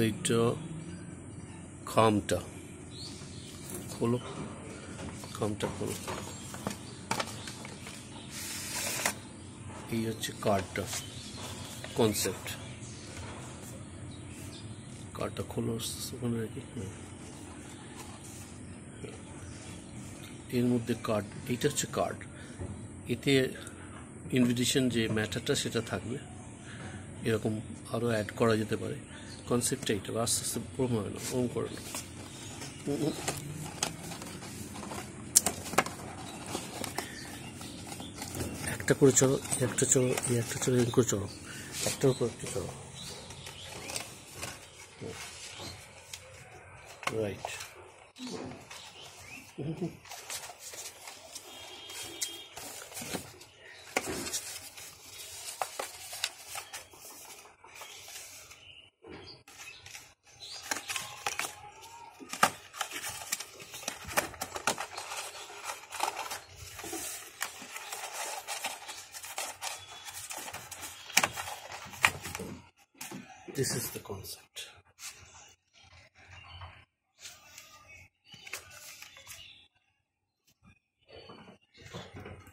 এইটা খামটা খোলো, খামটা খোলো। এই হচ্ছে কার্ডটা, কনসেপ্ট। কার্ডটা খোলো ওখানে আর কি। এর মধ্যে কার্ড, এইটা হচ্ছে কার্ড। এতে ইনভিটেশন যে ম্যাটারটা সেটা থাকবে, এরকম আরও অ্যাড করা যেতে পারে। কনসেপ্টটা এইটা, আস্তে আস্তে ওরম হবে না, ওরম করে না। একটা করে চলো, একটা চলো, এই একটা চলো, এরকম করে চলো, একটার উপর একটা চলো। Right. This is the concept.